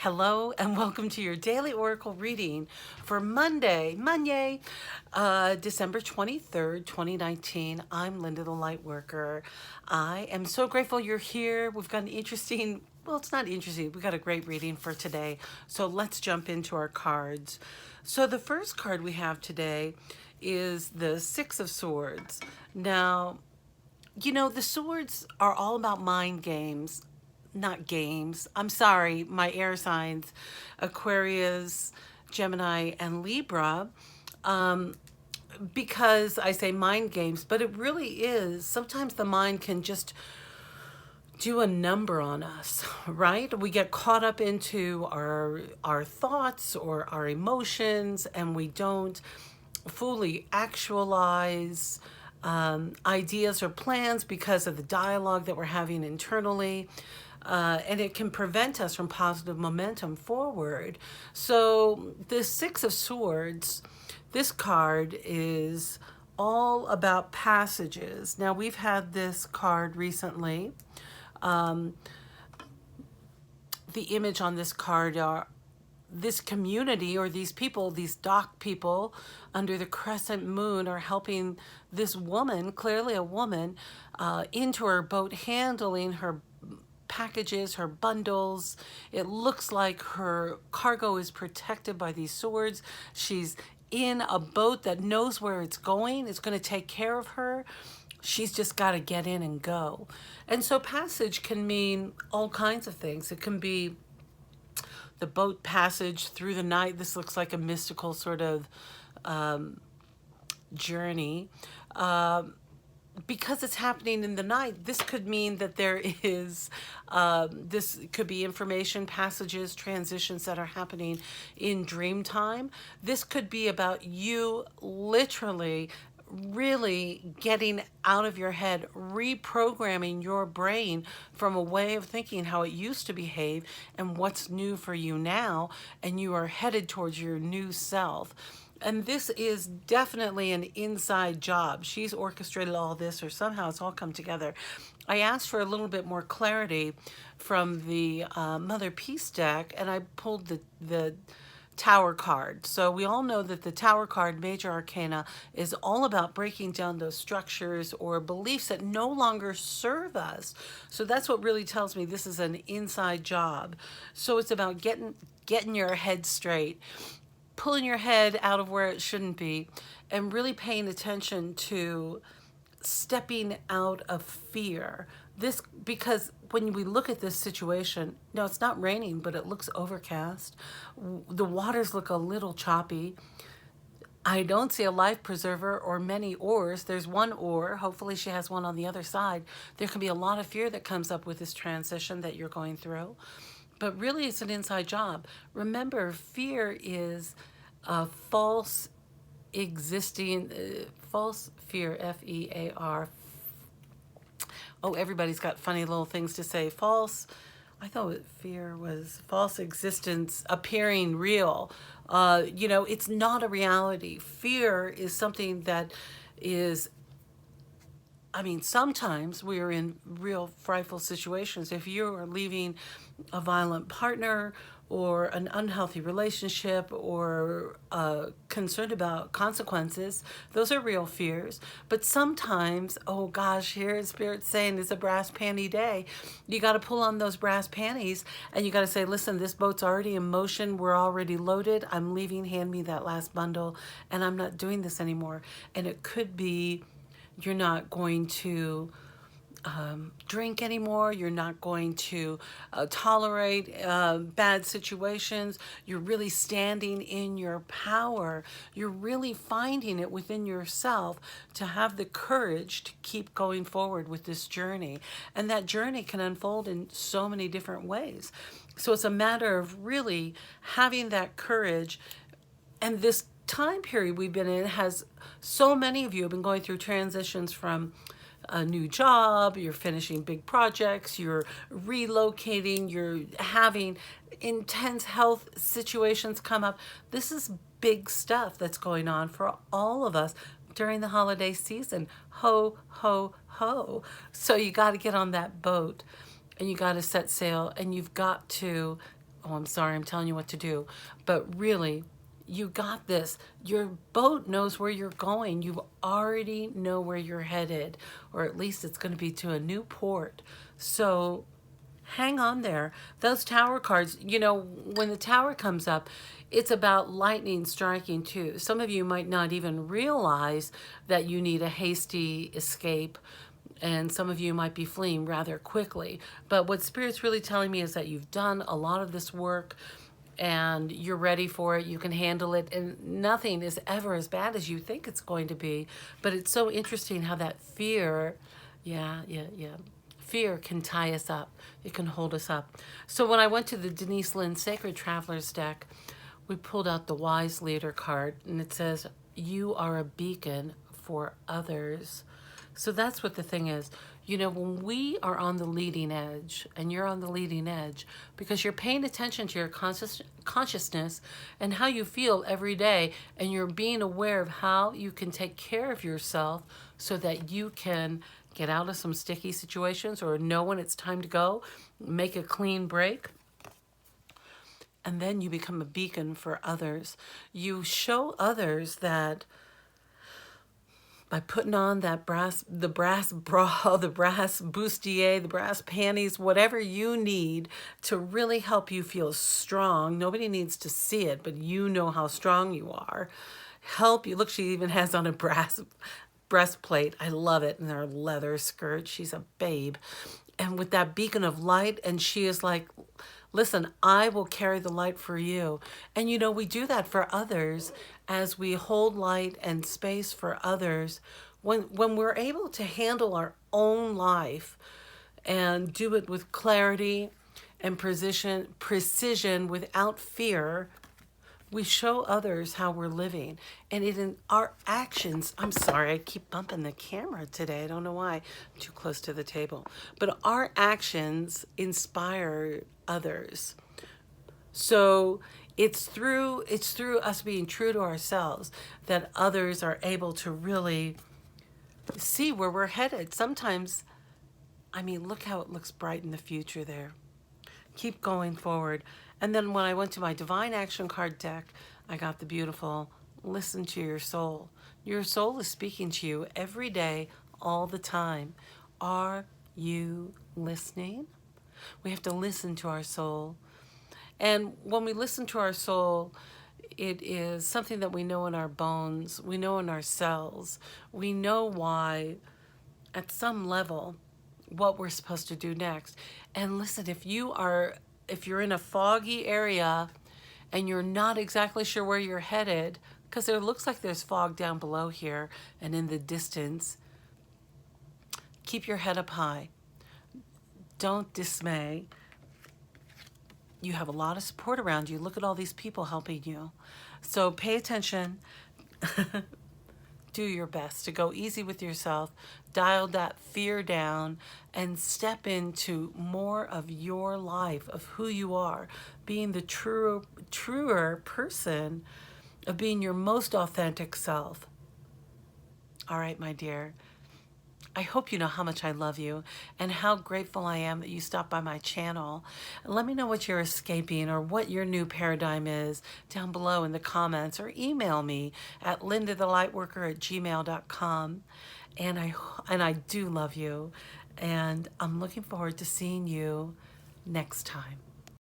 Hello and welcome to your daily oracle reading for Monday, December 23rd, 2019. I'm Linda the Lightworker. I am so grateful you're here. We've got an interesting, well, it's not interesting. We got a great reading for today. So let's jump into our cards. So the first card we have today is the Six of Swords. Now, you know, the swords are all about mind games, not games. I'm sorry, my air signs, Aquarius, Gemini, and Libra, because I say mind games, but it really is. Sometimes the mind can just do a number on us, right? We get caught up into our thoughts or our emotions, and we don't fully actualize ideas or plans because of the dialogue that we're having internally. And it can prevent us from positive momentum forward. So the Six of Swords, this card is all about passages. Now we've had this card recently. The image on this card are this community or these people, these dock people under the crescent moon are helping this woman, clearly a woman, into her boat, handling her packages, her bundles. It looks like her cargo is protected by these swords. She's in a boat that knows where it's going. It's going to take care of her. She's just got to get in and go. And so passage can mean all kinds of things. It can be the boat passage through the night. This looks like a mystical sort of journey. Because it's happening in the night, this could mean that there is, this could be information, passages, transitions that are happening in dream time. This could be about you literally really getting out of your head, reprogramming your brain from a way of thinking how it used to behave and what's new for you now, and you are headed towards your new self. And this is definitely an inside job. She's orchestrated all this, or somehow it's all come together. I asked for a little bit more clarity from the Mother Peace deck, and I pulled the Tower card. So we all know that the Tower card, Major Arcana, is all about breaking down those structures or beliefs that no longer serve us. So that's what really tells me this is an inside job. So it's about getting your head straight, pulling your head out of where it shouldn't be, and really paying attention to stepping out of fear. This, because when we look at this situation, no, it's not raining, but it looks overcast. The waters look a little choppy. I don't see a life preserver or many oars. There's one oar. Hopefully she has one on the other side. There can be a lot of fear that comes up with this transition that you're going through. But really, it's an inside job. Remember, fear is a false existing, false fear, F-E-A-R. Oh, everybody's got funny little things to say. False, I thought fear was false existence appearing real. You know, it's not a reality. Fear is something that is, I mean, sometimes we are in real frightful situations. If you are leaving a violent partner or an unhealthy relationship or concerned about consequences, those are real fears. But sometimes, oh gosh, here is Spirit saying it's a brass panty day. You got to pull on those brass panties and you got to say, listen, this boat's already in motion. We're already loaded. I'm leaving. Hand me that last bundle, and I'm not doing this anymore. And it could be you're not going to drink anymore. You're not going to tolerate bad situations. You're really standing in your power. You're really finding it within yourself to have the courage to keep going forward with this journey. And that journey can unfold in so many different ways. So it's a matter of really having that courage. And this time period we've been in has, so many of you have been going through transitions from a new job, you're finishing big projects, you're relocating, you're having intense health situations come up. This is big stuff that's going on for all of us during the holiday season. Ho, ho, ho. So you got to get on that boat and you got to set sail, and you've got to oh, I'm sorry, I'm telling you what to do. But really, you got this. Your boat knows where you're going. You already know where you're headed, or at least it's going to be to a new port. So hang on there. Those tower cards, you know, when the tower comes up, it's about lightning striking too. Some of you might not even realize that you need a hasty escape, and some of you might be fleeing rather quickly. But what Spirit's really telling me is that you've done a lot of this work and you're ready for it. You can handle it, and nothing is ever as bad as you think it's going to be. But it's so interesting how that fear, yeah. Fear can tie us up. It can hold us up. So when I went to the Denise Linn Sacred Travelers deck, we pulled out the Wise Leader card, and it says, you are a beacon for others. So that's what the thing is. You know, when we are on the leading edge, and you're on the leading edge, because you're paying attention to your consciousness and how you feel every day, and you're being aware of how you can take care of yourself so that you can get out of some sticky situations or know when it's time to go, make a clean break. And then you become a beacon for others. You show others that by putting on that the brass bra, the brass bustier, the brass panties, whatever you need to really help you feel strong. Nobody needs to see it, but you know how strong you are. Help you. Look, she even has on a brass breastplate. I love it. And her leather skirt. She's a babe. And with that beacon of light, and she is like, listen, I will carry the light for you. And you know, we do that for others as we hold light and space for others. When we're able to handle our own life and do it with clarity and precision without fear, we show others how we're living. And it in our actions, I'm sorry, I keep bumping the camera today. I don't know why. I'm too close to the table. But our actions inspire others. So it's through us being true to ourselves that others are able to really see where we're headed. Sometimes, I mean, look how it looks bright in the future there. Keep going forward. And then when I went to my Divine Action card deck, I got the beautiful listen to your soul. Your soul is speaking to you every day, all the time. Are you listening? We have to listen to our soul. And when we listen to our soul, it is something that we know in our bones, we know in our cells. We know why, at some level, what we're supposed to do next. And listen, if you're in a foggy area and you're not exactly sure where you're headed, because it looks like there's fog down below here and in the distance, keep your head up high. Don't dismay. You have a lot of support around you. Look at all these people helping you. So pay attention. Do your best to go easy with yourself, dial that fear down, and step into more of your life, of who you are, being the truer person, of being your most authentic self. All right, my dear. I hope you know how much I love you and how grateful I am that you stopped by my channel. And let me know what you're escaping or what your new paradigm is down below in the comments, or email me at LindaTheLightWorker@gmail.com. And I do love you, and I'm looking forward to seeing you next time.